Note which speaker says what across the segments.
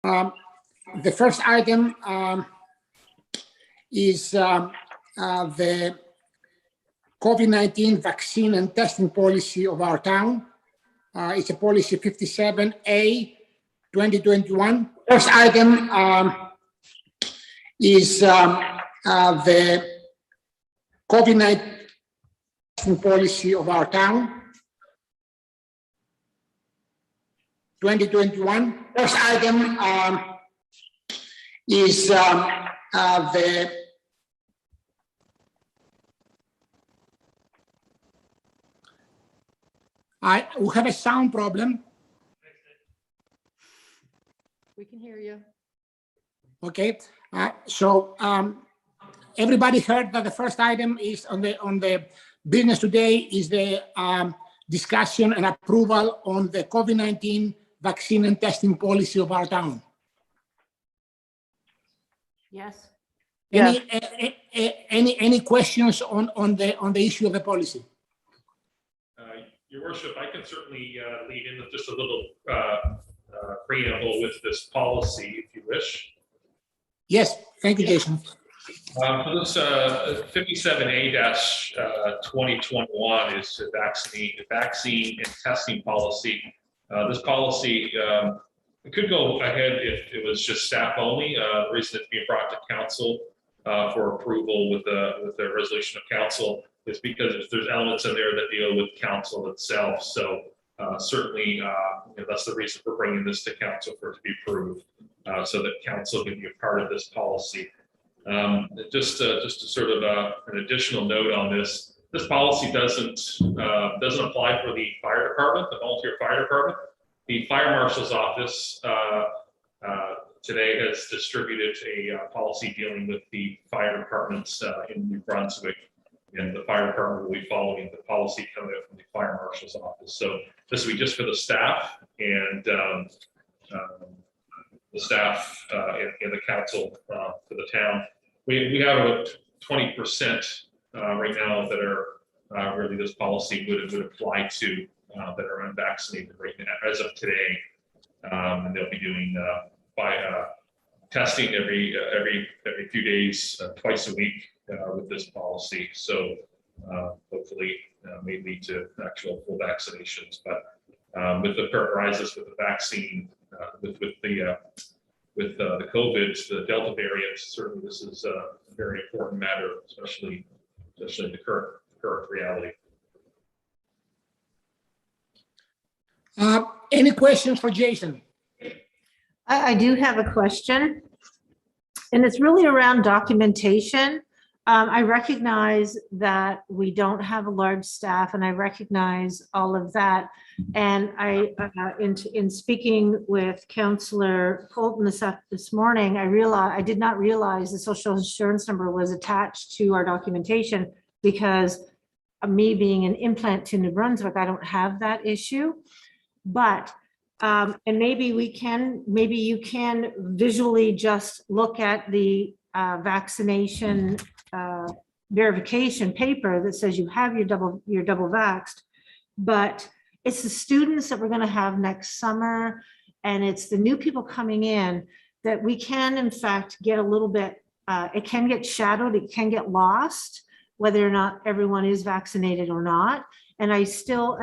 Speaker 1: Um, the first item is the COVID-19 vaccine and testing policy of our town. It's a policy 57A 2021. First item is the COVID-19 testing policy of our town 2021. First item is the we have a sound problem.
Speaker 2: We can hear you.
Speaker 1: Okay, so everybody heard that the first item is on the business today is the discussion and approval on the COVID-19 vaccine and testing policy of our town.
Speaker 2: Yes.
Speaker 1: Any questions on the issue of the policy?
Speaker 3: Your Worship, I can certainly lead in with just a little preamble with this policy, if you wish.
Speaker 1: Yes, thank you, Jason.
Speaker 3: For this 57A-2021 is the vaccine and testing policy. This policy it could go ahead if it was just staff only. The reason it's being brought to council for approval with the resolution of council is because there's elements in there that deal with council itself. So certainly that's the reason for bringing this to council for it to be approved, so that council can be a part of this policy. Just to sort of an additional note on this policy doesn't apply for the fire department, the volunteer fire department. The fire marshal's office today has distributed a policy dealing with the fire departments in New Brunswick, and the fire department will be following the policy coming out from the fire marshal's office. So this will be just for the staff and the staff and the council for the town. We have about 20% right now that are really this policy would apply to that are unvaccinated right now as of today, and they'll be doing testing every few days, twice a week with this policy. So hopefully may lead to actual full vaccinations. But with the current rises with the vaccine, with the COVID, the Delta variant, certainly this is a very important matter, especially in the current reality.
Speaker 1: Any questions for Jason?
Speaker 2: I do have a question, and it's really around documentation. I recognize that we don't have a large staff, and I recognize all of that. And in speaking with Councillor Colton this morning, I did not realize the social insurance number was attached to our documentation, because me being an implant to New Brunswick, I don't have that issue. But and maybe you can visually just look at the vaccination verification paper that says you have your double vaxxed, but it's the students that we're going to have next summer, and it's the new people coming in that we can in fact get a little bit, it can get shadowed, it can get lost, whether or not everyone is vaccinated or not. And I feel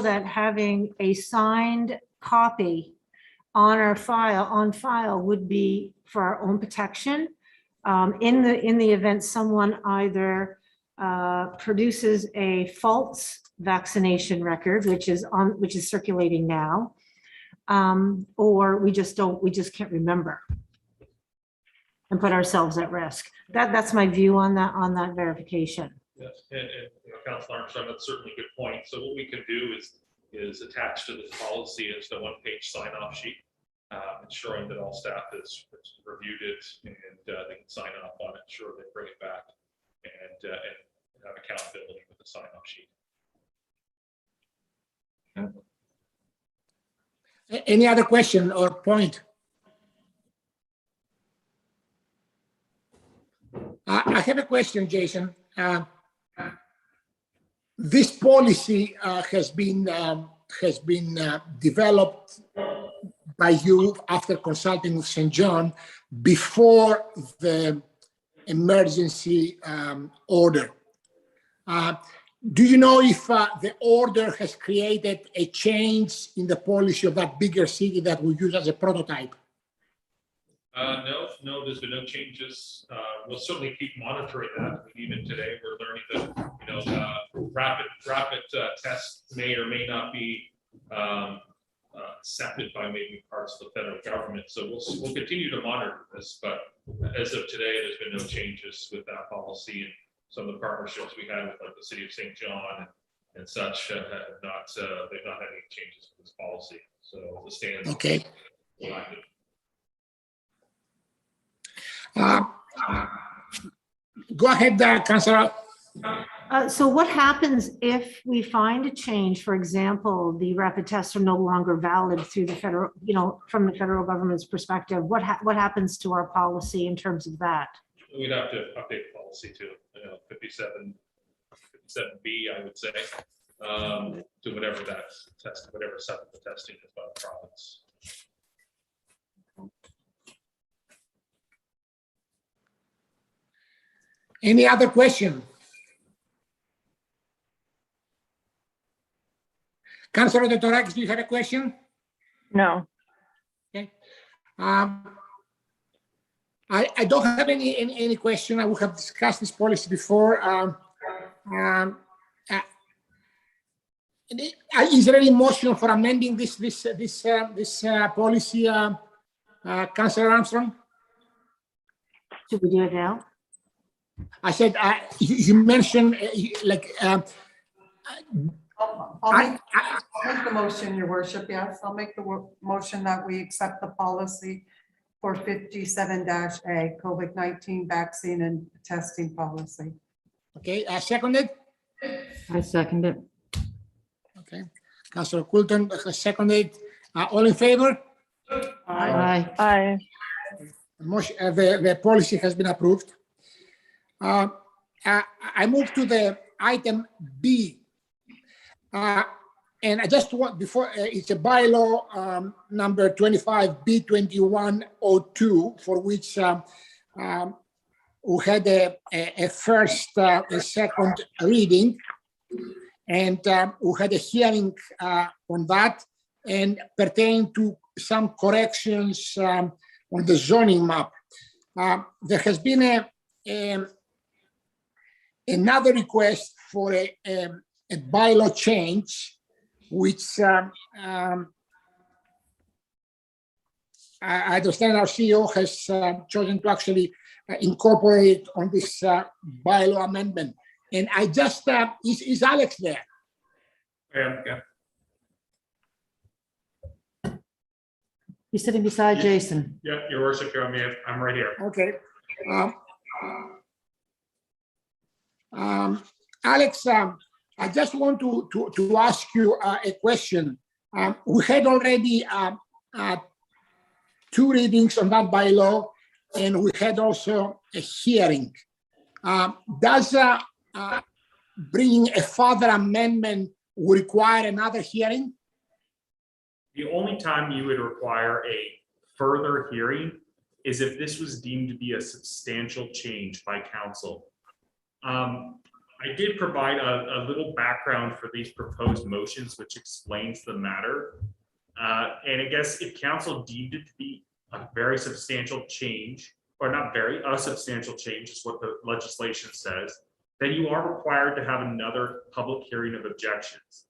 Speaker 2: that having a signed copy on file would be for our own protection. In the event someone either produces a false vaccination record, which is circulating now, or we just can't remember and put ourselves at risk. That's my view on that verification.
Speaker 3: Yes, and Councilor Armstrong, that's certainly a good point. So what we can do is attached to this policy is the one-page sign-off sheet, ensuring that all staff has reviewed it and they can sign off on it, ensure they bring it back and have accountability with the sign-off sheet.
Speaker 1: Any other question or point? I have a question, Jason. This policy has been has been developed by you after consulting with St. John before the emergency order. Do you know if the order has created a change in the policy of that bigger city that we use as a prototype?
Speaker 3: No, there's been no changes. We'll certainly keep monitoring that. Even today, we're learning that, rapid tests may or may not be accepted by maybe parts of the federal government. So we'll continue to monitor this, but as of today, there's been no changes with that policy, and some of the partnerships we had with like the city of St. John and such have not, they've not had any changes to this policy. So the stand.
Speaker 1: Okay.
Speaker 3: Active.
Speaker 1: Go ahead, Councillor.
Speaker 2: So what happens if we find a change? For example, the rapid tests are no longer valid through the federal, from the federal government's perspective. What happens to our policy in terms of that?
Speaker 3: We'd have to update the policy to 57B, I would say, to whatever that test, whatever set of the testing is by the province.
Speaker 1: Any other question? Councillor Totorakis, do you have a question?
Speaker 4: No.
Speaker 1: Okay. I don't have any question. I would have discussed this policy before. Is there any motion for amending this policy, Councillor Armstrong?
Speaker 2: Should we do it now?
Speaker 1: I said you mentioned
Speaker 5: I'll make the motion, Your Worship. Yes, I'll make the motion that we accept the policy for 57-A, COVID-19 vaccine and testing policy.
Speaker 1: Okay, seconded.
Speaker 4: I second it.
Speaker 1: Okay, Councillor Coulton seconded. All in favor?
Speaker 4: Aye. Aye.
Speaker 1: The policy has been approved. I move to the item B. And I just want, before, it's a bylaw number 25B2102, for which we had a first, a second reading, and we had a hearing on that, and pertaining to some corrections on the zoning map. There has been another request for a bylaw change, which I understand our CEO has chosen to actually incorporate on this bylaw amendment. And I just, is Alex there?
Speaker 3: Yeah.
Speaker 4: He's sitting beside Jason.
Speaker 3: Yeah, Your Worship, I'm right here.
Speaker 1: Okay. Alex, I just want to ask you a question. We had already 2 readings on that bylaw, and we had also a hearing. Does bringing a further amendment require another hearing?
Speaker 6: The only time you would require a further hearing is if this was deemed to be a substantial change by council. I did provide a little background for these proposed motions, which explains the matter. And I guess if council deemed it to be a very substantial change, or not very, a substantial change is what the legislation says, then you are required to have another public hearing of objections.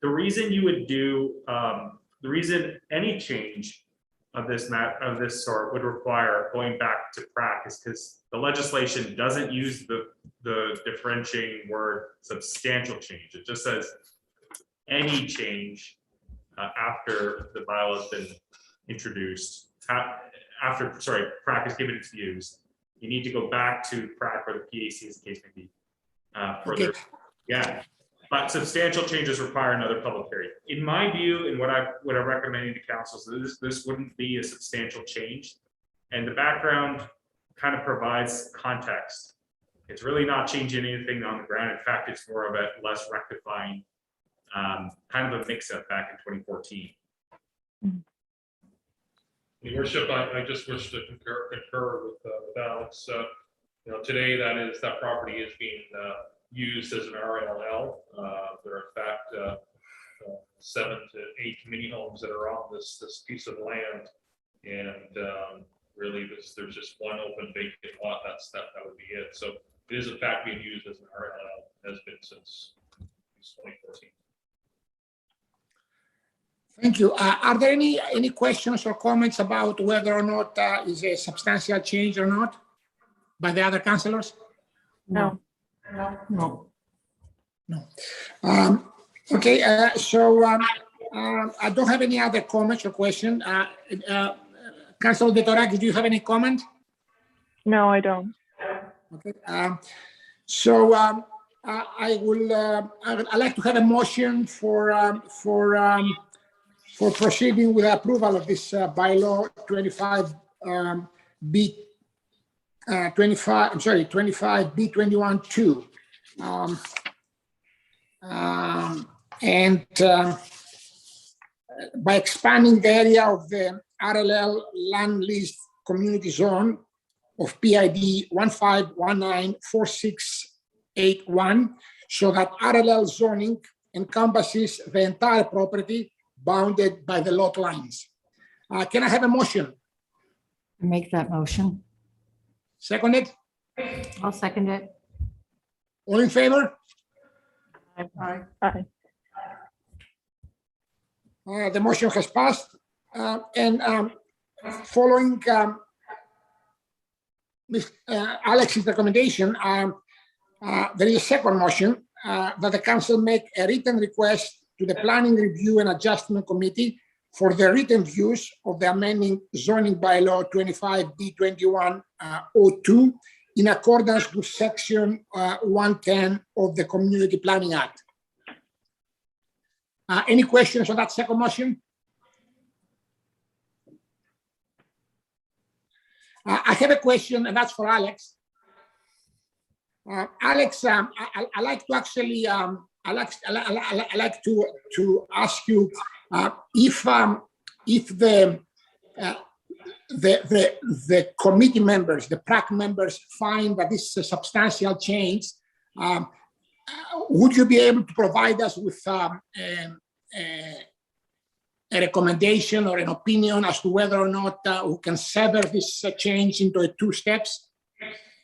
Speaker 6: The reason you would do, the reason any change of this sort would require going back to PRAC is because the legislation doesn't use the differentiating word substantial change. It just says any change after the bylaw has been introduced, after PRAC has given its views. You need to go back to PRAC or the PAC, as the case may be. Further,
Speaker 1: Okay.
Speaker 6: yeah. But substantial changes require another public hearing. In my view, and what I'm recommending to council, so this wouldn't be a substantial change. And the background kind of provides context. It's really not changing anything on the ground. In fact, it's more of a less rectifying kind of a mix-up back in 2014.
Speaker 3: Your worship, I just wish to concur with Alex. Today that property is being used as an RLL. There are in fact 7 to 8 mini homes that are on this piece of land, and really there's just one open vacant lot. That would be it. So it is in fact being used as an RLL, has been since 2014.
Speaker 1: Thank you. Are there any questions or comments about whether or not is a substantial change or not by the other councillors?
Speaker 4: No.
Speaker 5: No.
Speaker 1: No. Okay, I don't have any other comments or question. Councillor De Torakis, do you have any comment?
Speaker 7: No, I don't.
Speaker 1: Okay. I'd like to have a motion for proceeding with approval of this bylaw 25B21-2. By expanding the area of the RLL land lease community zone of PID 15194681, so that RLL zoning encompasses the entire property bounded by the lot lines. Can I have a motion?
Speaker 4: Make that motion.
Speaker 1: Seconded?
Speaker 2: I'll second it.
Speaker 1: All in favor?
Speaker 5: Aye.
Speaker 7: Aye.
Speaker 1: The motion has passed. Following Alex's recommendation, there is a second motion that the council make a written request to the Planning Review and Adjustment Committee for the written views of the amending zoning bylaw 25B21-02 in accordance with section 110 of the Community Planning Act. Any questions on that second motion? I have a question, and that's for Alex. Alex, I like to actually, I like to ask you if the committee members, the PRAC members, find that this is a substantial change, would you be able to provide us with a recommendation or an opinion as to whether or not we can sever this change into 2 steps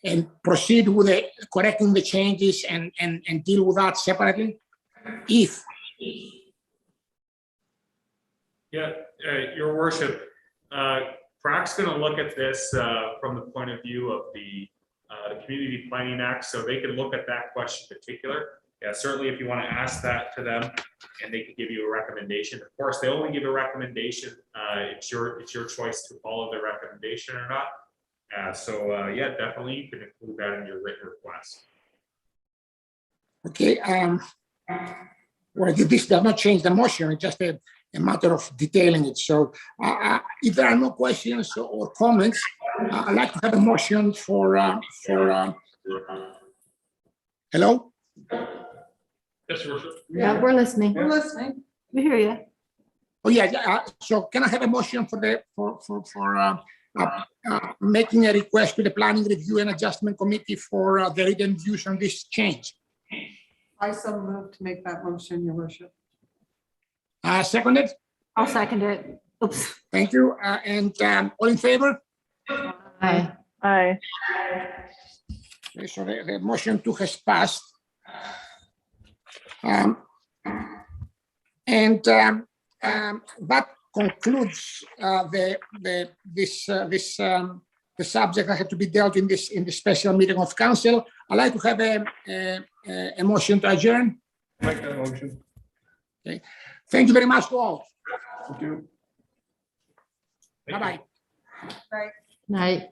Speaker 1: and proceed with correcting the changes and deal with that separately? If
Speaker 6: Yeah, Your Worship, PRAC's going to look at this from the point of view of the Community Planning Act, so they can look at that question in particular. Yeah, certainly if you want to ask that to them and they can give you a recommendation. Of course, they only give a recommendation. It's your choice to follow the recommendation or not. Yeah, definitely you can include that in your written request.
Speaker 1: okay, well, this does not change the motion, it's just a matter of detailing it. So if there are no questions or comments, I'd like to have a motion for hello?
Speaker 3: Yes, Your Worship.
Speaker 4: Yeah, we're listening.
Speaker 5: We're listening.
Speaker 2: We hear you.
Speaker 1: Oh, yeah, so can I have a motion for making a request to the Planning Review and Adjustment Committee for the written views on this change?
Speaker 5: I so move to make that motion, Your Worship.
Speaker 1: Seconded?
Speaker 2: I'll second it. Oops.
Speaker 1: Thank you. And all in favor?
Speaker 4: Aye.
Speaker 7: Aye.
Speaker 1: Okay, so the motion 2 has passed. That concludes the subject that had to be dealt in this special meeting of council. I'd like to have a motion to adjourn.
Speaker 8: Make that motion.
Speaker 1: Okay. Thank you very much to all.
Speaker 8: Thank you.
Speaker 1: Bye-bye.
Speaker 5: Right.
Speaker 4: Night.